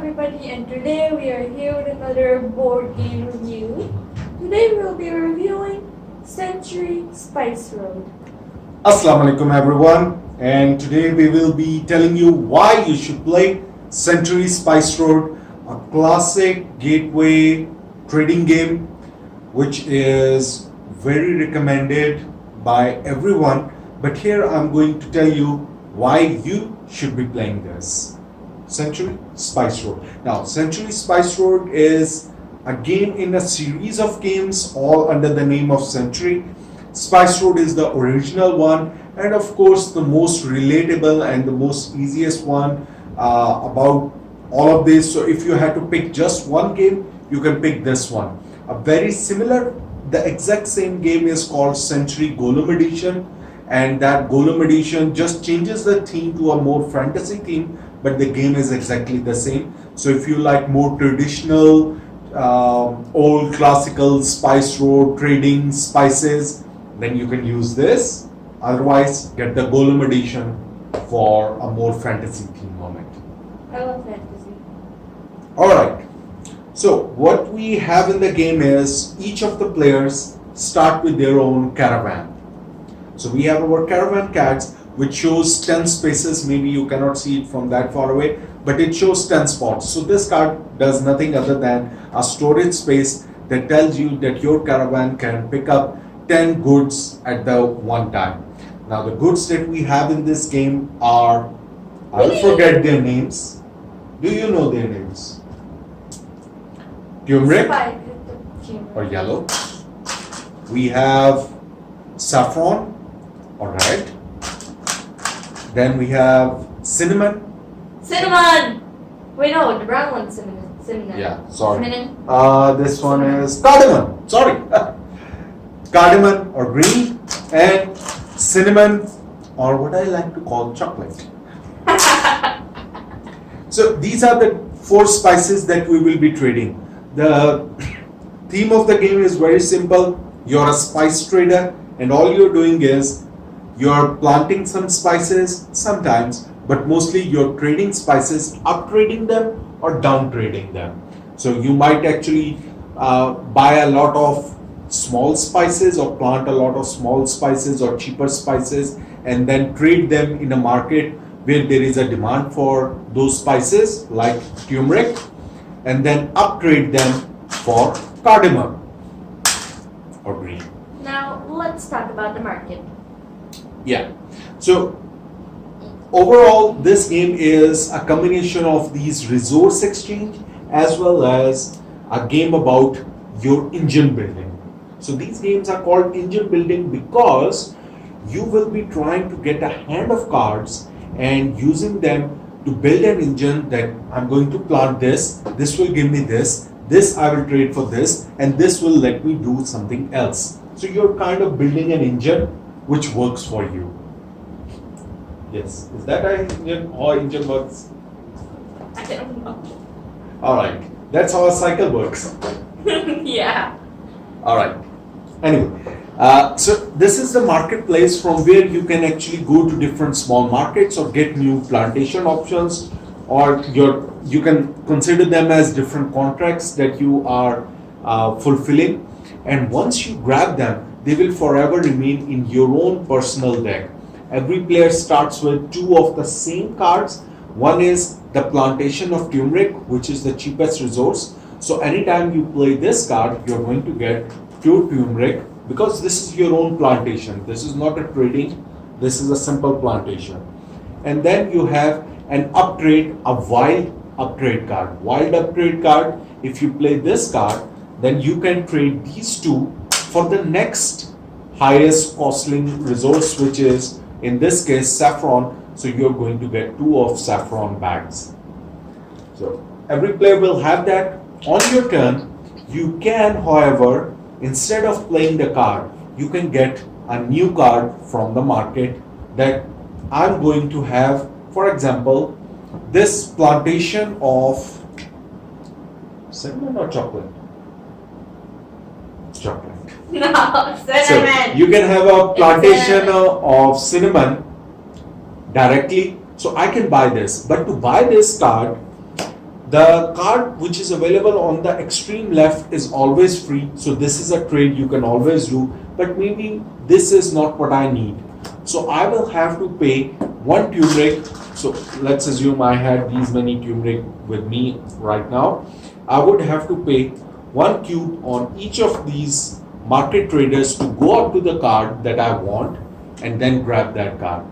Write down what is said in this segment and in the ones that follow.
everybody, and today we are here with another board game review. Today we will be reviewing Century Spice Road. Assalamu alaikum everyone, and today we will be telling you why you should play Century Spice Road, a classic gateway trading game which is very recommended by everyone. But here I'm going to tell you why you should be playing this. Century Spice Road. Now, Century Spice Road is a game in a series of games all under the name of Century. Spice Road is the original one, and of course the most relatable and the most easiest one about all of this. So if you had to pick just one game, you can pick this one. A very similar, the exact same game is called Century Golem Edition, and that Golem Edition just changes the theme to a more fantasy theme, but the game is exactly the same. So if you like more traditional, old classical Spice Road trading spices, then you can use this. Otherwise, get the Golem Edition for a more fantasy theme moment. I love fantasy. Alright, so what we have in the game is each of the players start with their own caravan. So we have our caravan cards, which shows 10 spaces. Maybe you cannot see it from that far away, but it shows 10 spots. So this card does nothing other than a storage space that tells you that your caravan can pick up 10 goods at the one time. Now the goods that we have in this game are, I will forget their names. Do you know their names? Turmeric or yellow. We have saffron or red. Then we have cinnamon. Cinnamon! Wait, no, the brown one's cinnamon. Cinnamon. Yeah, sorry. Cinnamon. This one is cardamom. Sorry. Cardamom or green, and cinnamon, or what I like to call chocolate. So these are the 4 spices that we will be trading. The theme of the game is very simple. You're a spice trader, and all you're doing is you're planting some spices sometimes, but mostly you're trading spices, up trading them or down trading them. So you might actually buy a lot of small spices or plant a lot of small spices or cheaper spices and then trade them in a market where there is a demand for those spices like turmeric, and then upgrade them for cardamom or green. Now, let's talk about the market. Yeah. So overall, this game is a combination of these resource exchange as well as a game about your engine building. So these games are called engine building because you will be trying to get a hand of cards and using them to build an engine that I'm going to plant this will give me this I will trade for this, and this will let me do something else. So you're kind of building an engine which works for you. Yes, is that how engine works? I don't know. Alright, that's how a cycle works. Yeah. Alright, anyway, so this is the marketplace from where you can actually go to different small markets or get new plantation options, or you can consider them as different contracts that you are fulfilling, and once you grab them, they will forever remain in your own personal deck. Every player starts with 2 of the same cards. One is the Plantation of Turmeric, which is the cheapest resource. So anytime you play this card, you're going to get pure turmeric because this is your own plantation. This is not a trading, this is a simple plantation. And then you have an upgrade, a wild upgrade card. Wild upgrade card, if you play this card, then you can trade these 2 for the next highest costling resource, which is in this case saffron. So you're going to get 2 of saffron bags. So every player will have that. On your turn, you can, however, instead of playing the card, you can get a new card from the market that I'm going to have. For example, this plantation of cinnamon or chocolate? Chocolate. No, cinnamon. So you can have a plantation of cinnamon directly. So I can buy this, but to buy this card, The card which is available on the extreme left is always free, so this is a trade you can always do, but maybe this is not what I need. So I will have to pay one turmeric. So let's assume I had these many turmeric with me right now. I would have to pay one cube on each of these market traders to go up to the card that I want and then grab that card.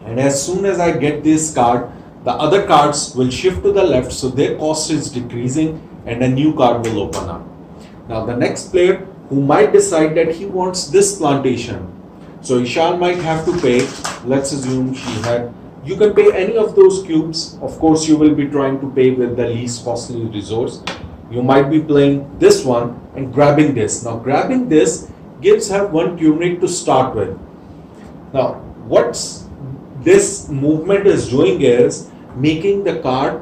And as soon as I get this card, the other cards will shift to the left, so their cost is decreasing and a new card will open up. Now the next player who might decide that he wants this plantation. So Ishan might have to pay, let's assume she had, you can pay any of those cubes. Of course, you will be trying to pay with the least costly resource. You might be playing this one and grabbing this. Now grabbing this gives her one turmeric to start with. Now what's this movement is doing is making the card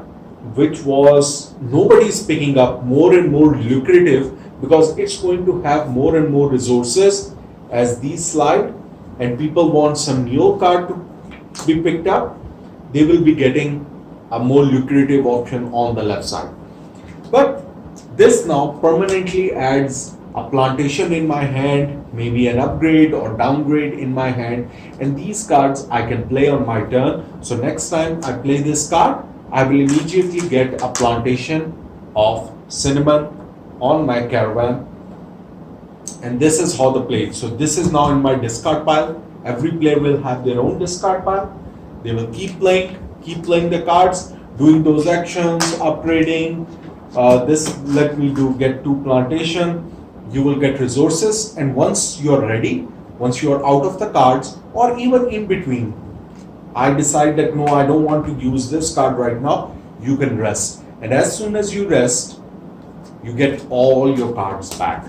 which was nobody's picking up more and more lucrative, because it's going to have more and more resources as these slide, and people want some new card to be picked up. They will be getting a more lucrative option on the left side. But this now permanently adds a plantation in my hand, maybe an upgrade or downgrade in my hand, and these cards I can play on my turn. So next time I play this card, I will immediately get a plantation of cinnamon on my caravan, and this is how the play. So this is now in my discard pile. Every player will have their own discard pile. They will keep playing the cards, doing those actions, upgrading. This let me do get 2 plantation. You will get resources, and once you are ready, once you are out of the cards, or even in between, I decide that no, I don't want to use this card right now, you can rest. And as soon as you rest, you get all your cards back.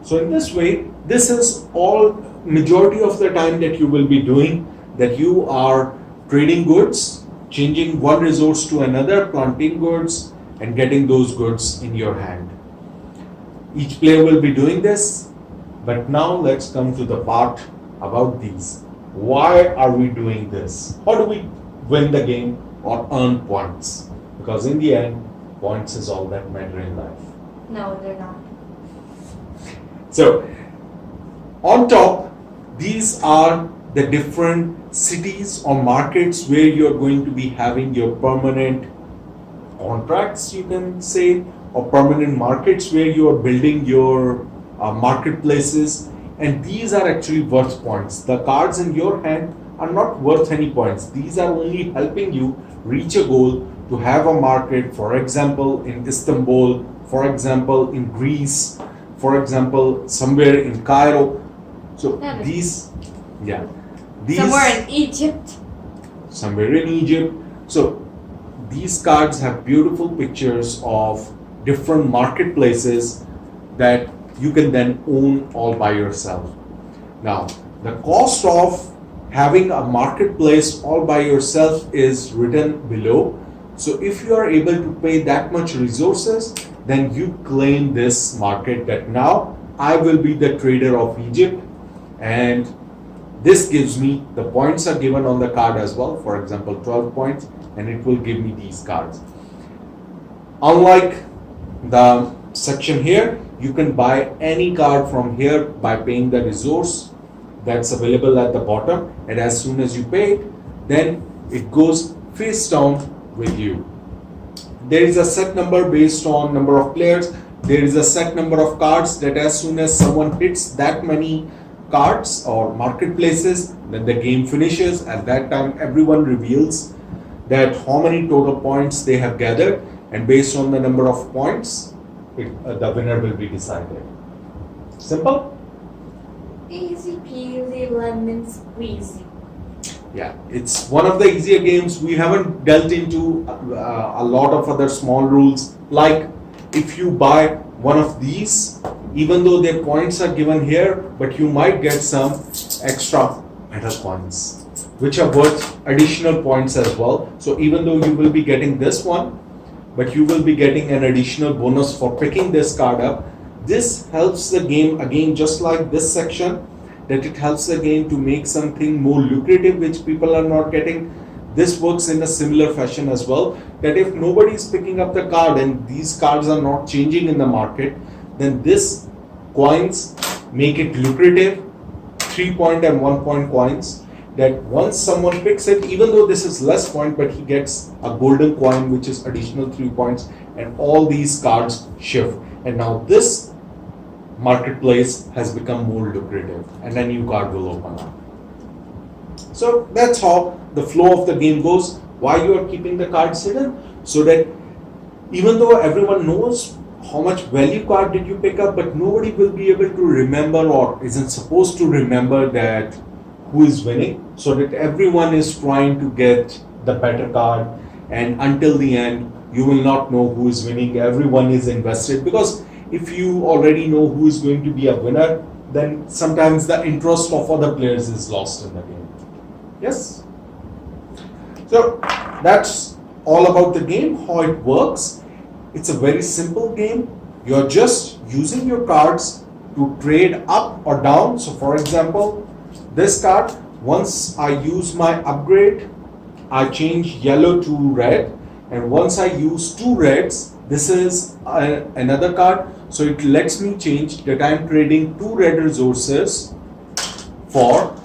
So in this way, this is all majority of the time that you will be doing, that you are trading goods, changing one resource to another, planting goods, and getting those goods in your hand. Each player will be doing this, but now let's come to the part about these. Why are we doing this? How do we win the game or earn points? Because in the end, points is all that matter in life. No, they're not. So, on top, these are the different cities or markets where you're going to be having your permanent contracts, you can say, or permanent markets where you are building your marketplaces, and these are actually worth points. The cards in your hand are not worth any points. These are only helping you reach a goal to have a market, for example, in Istanbul, for example, in Greece, for example, somewhere in Cairo. So these, yeah, these somewhere in Egypt. Somewhere in Egypt. So these cards have beautiful pictures of different marketplaces that you can then own all by yourself. Now, the cost of having a marketplace all by yourself is written below. So if you are able to pay that much resources, then you claim this market that now I will be the trader of Egypt, and this gives me, the points are given on the card as well, for example 12 points, and it will give me these cards. Unlike the section here, you can buy any card from here by paying the resource that's available at the bottom, and as soon as you pay it, then it goes face down with you. There is a set number based on number of players. There is a set number of cards that as soon as someone hits that many cards or marketplaces, then the game finishes. At that time, everyone reveals that how many total points they have gathered, and based on the number of points, the winner will be decided. Simple? Easy peasy lemon squeezy. Yeah, it's one of the easier games. We haven't delved into a lot of other small rules, like if you buy one of these, even though their points are given here, but you might get some extra metal points, which are worth additional points as well. So even though you will be getting this one, but you will be getting an additional bonus for picking this card up. This helps the game, again, just like this section, that it helps the game to make something more lucrative, which people are not getting. this works in a similar fashion as well, that if nobody is picking up the card and these cards are not changing in the market, then this coins make it lucrative, 3 point and 1 point coins, that once someone picks it, even though this is less point, but he gets a golden coin which is additional 3 points, and all these cards shift. And now this marketplace has become more lucrative and a new card will open up. So that's how the flow of the game goes. Why you are keeping the cards hidden? So that even though everyone knows how much value card did you pick up, but nobody will be able to remember or isn't supposed to remember that who is winning, so that everyone is trying to get the better card, and until the end you will not know who is winning. Everyone is invested, because if you already know who is going to be a winner, then sometimes the interest of other players is lost in the game. Yes? So that's all about the game, how it works. It's a very simple game. You're just using your cards to trade up or down. So for example, this card, once I use my upgrade, I change yellow to red, and once I use 2 reds, this is another card, so it lets me change that I'm trading 2 red resources for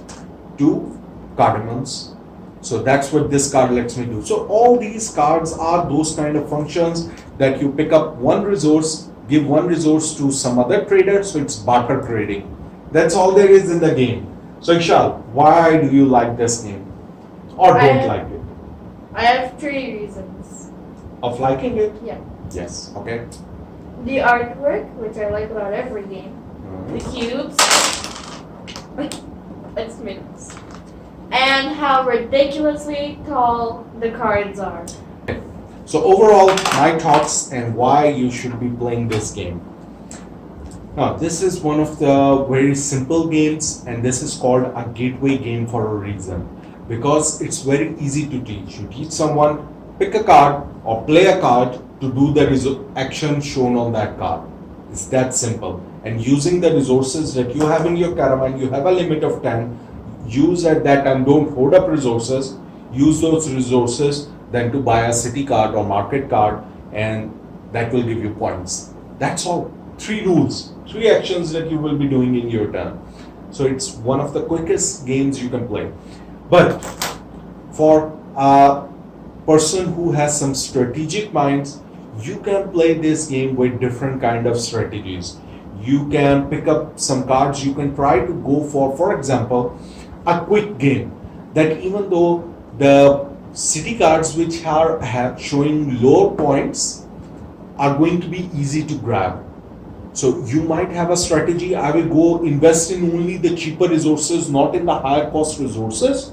2 cardamoms. So that's what this card lets me do. So all these cards are those kind of functions that you pick up 1 resource, give 1 resource to some other trader, so it's barter trading. That's all there is in the game. So Ishal, why do you like this game? Or don't like it? I have 3 reasons. Of liking it? Yeah. Yes, okay. The artwork, which I like about every game. The cubes. It's minutes. And how ridiculously tall the cards are. So overall, my thoughts and why you should be playing this game. Now, this is one of the very simple games, and this is called a gateway game for a reason. Because it's very easy to teach. You teach someone, pick a card or play a card to do the action shown on that card. It's that simple. And using the resources that you have in your caravan, you have a limit of 10. Use at that time, don't hoard up resources. Use those resources then to buy a city card or market card, and that will give you points. That's all. 3 rules, 3 actions that you will be doing in your turn. So it's one of the quickest games you can play. But for a person who has some strategic minds, you can play this game with different kind of strategies. You can pick up some cards, you can try to go for example, a quick game, that even though the city cards which are showing lower points are going to be easy to grab. So you might have a strategy, I will go invest in only the cheaper resources, not in the higher cost resources,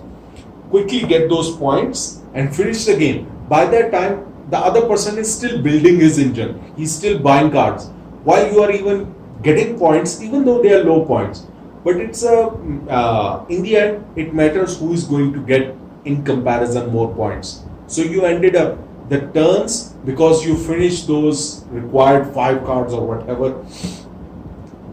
quickly get those points and finish the game. By that time, the other person is still building his engine, he's still buying cards, while you are even getting points, even though they are low points. But it's in the end, it matters who is going to get in comparison more points. So you ended up the turns, because you finished those required 5 cards or whatever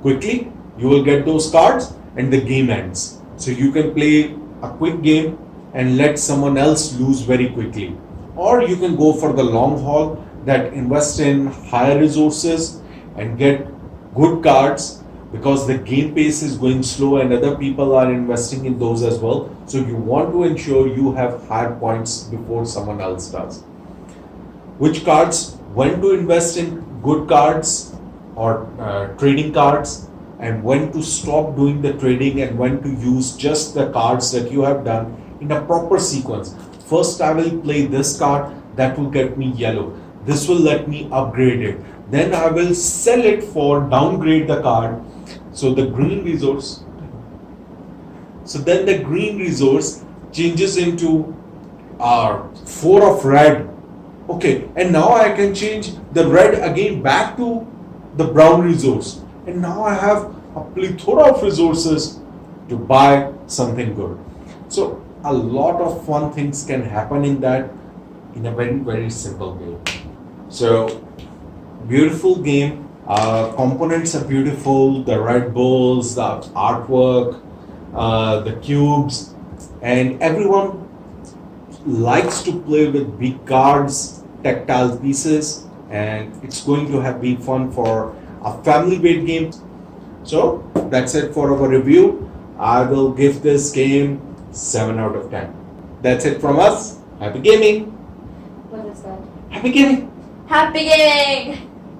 quickly, you will get those cards and the game ends. So you can play a quick game and let someone else lose very quickly. Or you can go for the long haul, that invest in higher resources and get good cards, because the game pace is going slow and other people are investing in those as well. So you want to ensure you have higher points before someone else does. Which cards, when to invest in good cards or trading cards, and when to stop doing the trading and when to use just the cards that you have done in a proper sequence. First I will play this card, that will get me yellow. This will let me upgrade it. Then I will sell it for downgrade the card. So the green resource. So then the green resource changes into 4 of red. Okay, and now I can change the red again back to the brown resource. And now I have a plethora of resources to buy something good. So a lot of fun things can happen in that, in a very, very simple game. So beautiful game. Components are beautiful, the Red Bulls, the artwork, the cubes, and everyone likes to play with big cards, tactile pieces, and it's going to have be fun for a family weight game. So that's it for our review. I will give this game 7 out of 10. That's it from us. Happy gaming. What is that? Happy gaming. Happy gaming!